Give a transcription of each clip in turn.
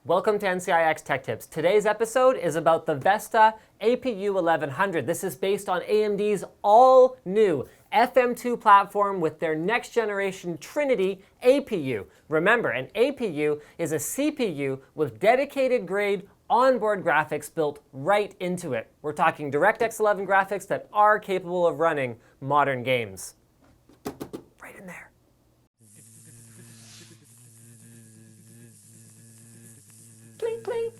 Welcome to NCIX Tech Tips. Today's episode is about the Vesta APU 1100. This is based on AMD's all-new FM2 platform with their next generation Trinity APU. Remember, an APU is a CPU with dedicated grade onboard graphics built right into it. We're talking DirectX 11 graphics that are capable of running modern games. Right in there. Clink, clink.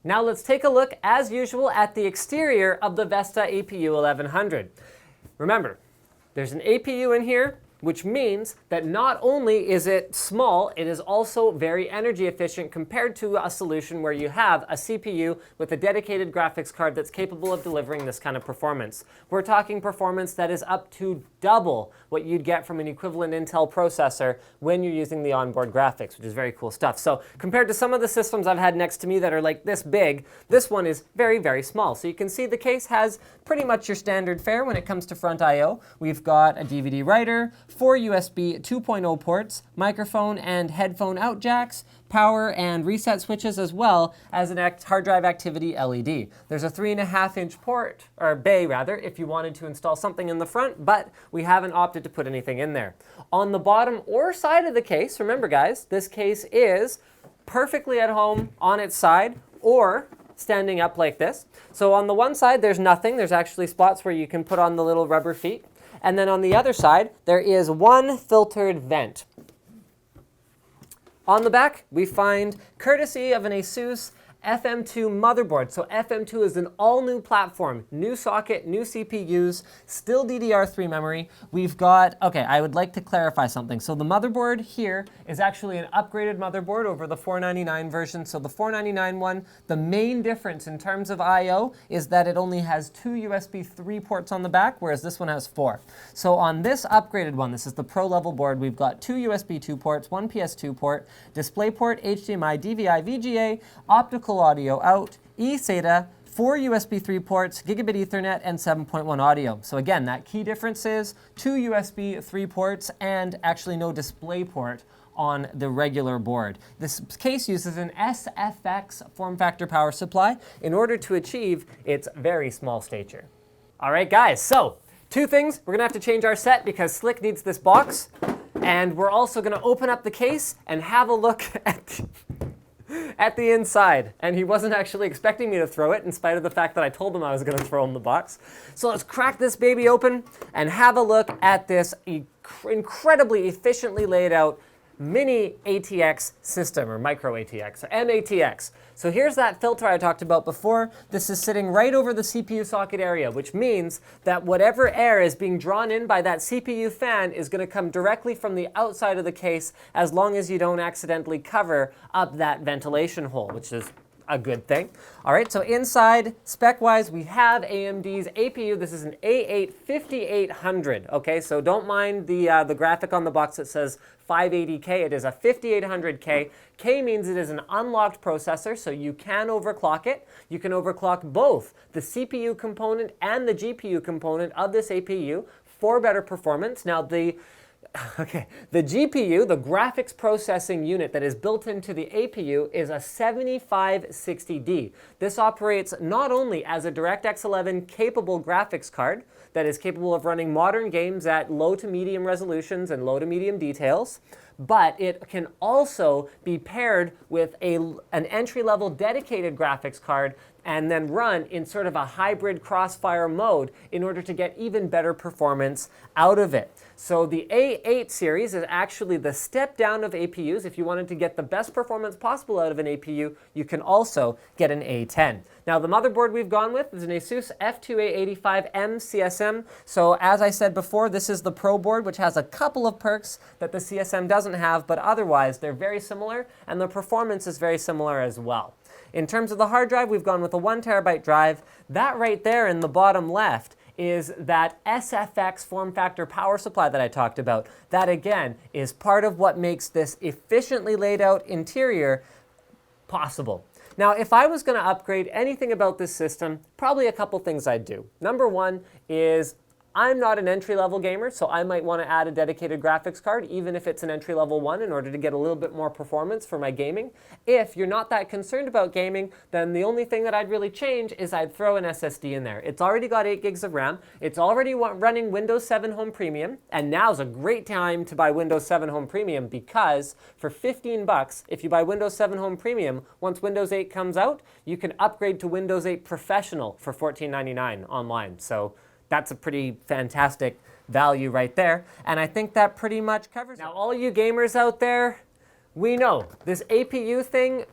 Now let's take a look, as usual, at the exterior of the Vesta APU 1100. Remember, there's an APU in here, which means that not only is it small, it is also very energy efficient compared to a solution where you have a CPU with a dedicated graphics card that's capable of delivering this kind of performance. We're talking performance that is up to double what you'd get from an equivalent Intel processor when you're using the onboard graphics, which is very cool stuff. So compared to some of the systems I've had next to me that are like this big, this one is very, very small. So you can see the case has pretty much your standard fare when it comes to front I/O. We've got a DVD writer, 4 USB 2.0 ports, microphone and headphone out jacks, power and reset switches, as well as an hard drive activity LED. There's a 3.5-inch port, or bay rather, if you wanted to install something in the front, but we haven't opted to put anything in there. On the bottom or side of the case, remember guys, this case is perfectly at home on its side or standing up like this. So on the one side, there's nothing. There's actually spots where you can put on the little rubber feet. And then on the other side, there is one filtered vent. On the back, we find, courtesy of an ASUS FM2 motherboard. So FM2 is an all-new platform, new socket, new CPUs, still DDR3 memory. We've got, okay, I would like to clarify something. So the motherboard here is actually an upgraded motherboard over the 499 version. So the 499 one, the main difference in terms of I/O is that it only has 2 USB 3 ports on the back, whereas this one has 4. So on this upgraded one, this is the pro level board, we've got 2 USB 2 ports, 1 PS2 port, DisplayPort, HDMI, DVI, VGA, optical audio out, eSATA, 4 USB 3 ports, gigabit Ethernet, and 7.1 audio. So again, that key difference is 2 USB 3 ports and actually no display port on the regular board. This case uses an SFX form factor power supply in order to achieve its very small stature. All right, guys, so 2 things. We're gonna have to change our set because Slick needs this box, and we're also gonna open up the case and have a look at the inside. And he wasn't actually expecting me to throw it, in spite of the fact that I told him I was gonna throw him the box. So let's crack this baby open and have a look at this incredibly efficiently laid out mini ATX system, or micro ATX, or MATX. So here's that filter I talked about before. This is sitting right over the CPU socket area, which means that whatever air is being drawn in by that CPU fan is going to come directly from the outside of the case, as long as you don't accidentally cover up that ventilation hole, which is a good thing. All right, so inside, spec-wise, we have AMD's APU. This is an A8 5800, okay? So don't mind the graphic on the box that says 580K. It is a 5800K. K means it is an unlocked processor, so you can overclock it. You can overclock both the CPU component and the GPU component of this APU for better performance. Now, the GPU, the graphics processing unit that is built into the APU, is a 7560D. This operates not only as a DirectX 11 capable graphics card that is capable of running modern games at low to medium resolutions and low to medium details, but it can also be paired with an entry-level dedicated graphics card and then run in sort of a hybrid crossfire mode in order to get even better performance out of it. So the A8 series is actually the step down of APUs. If you wanted to get the best performance possible out of an APU, you can also get an A10. Now the motherboard we've gone with is an ASUS F2A85M CSM. So as I said before, this is the Pro board, which has a couple of perks that the CSM doesn't have, but otherwise they're very similar, and the performance is very similar as well. In terms of the hard drive, we've gone with a 1 terabyte drive. That right there in the bottom left is that SFX form factor power supply that I talked about. That again is part of what makes this efficiently laid out interior possible. Now, if I was going to upgrade anything about this system, probably a couple things I'd do. Number one is I'm not an entry-level gamer, so I might want to add a dedicated graphics card, even if it's an entry-level one, in order to get a little bit more performance for my gaming. If you're not that concerned about gaming, then the only thing that I'd really change is I'd throw an SSD in there. It's already got 8 gigs of RAM, it's already running Windows 7 Home Premium, and now's a great time to buy Windows 7 Home Premium because for 15 bucks, if you buy Windows 7 Home Premium, once Windows 8 comes out, you can upgrade to Windows 8 Professional for $14.99 online. So that's a pretty fantastic value right there. And I think that pretty much covers it. Now, all you gamers out there, we know this APU thing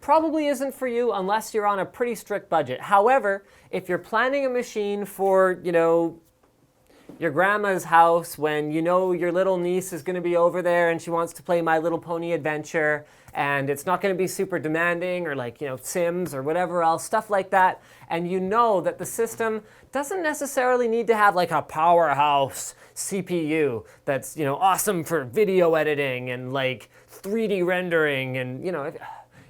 probably isn't for you unless you're on a pretty strict budget. However, if you're planning a machine for, your grandma's house when your little niece is going to be over there and she wants to play My Little Pony Adventure, and it's not going to be super demanding, or Sims or whatever else, stuff like that, and you know that the system doesn't necessarily need to have like a powerhouse CPU that's awesome for video editing and like 3D rendering, and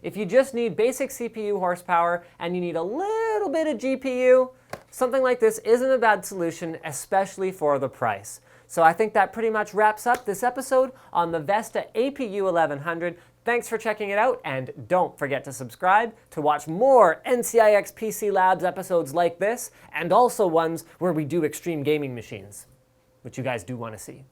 if you just need basic CPU horsepower and you need a little bit of GPU, something like this isn't a bad solution, especially for the price. So I think that pretty much wraps up this episode on the Vesta APU 1100. Thanks for checking it out, and don't forget to subscribe to watch more NCIX PC Labs episodes like this, and also ones where we do extreme gaming machines, which you guys do want to see.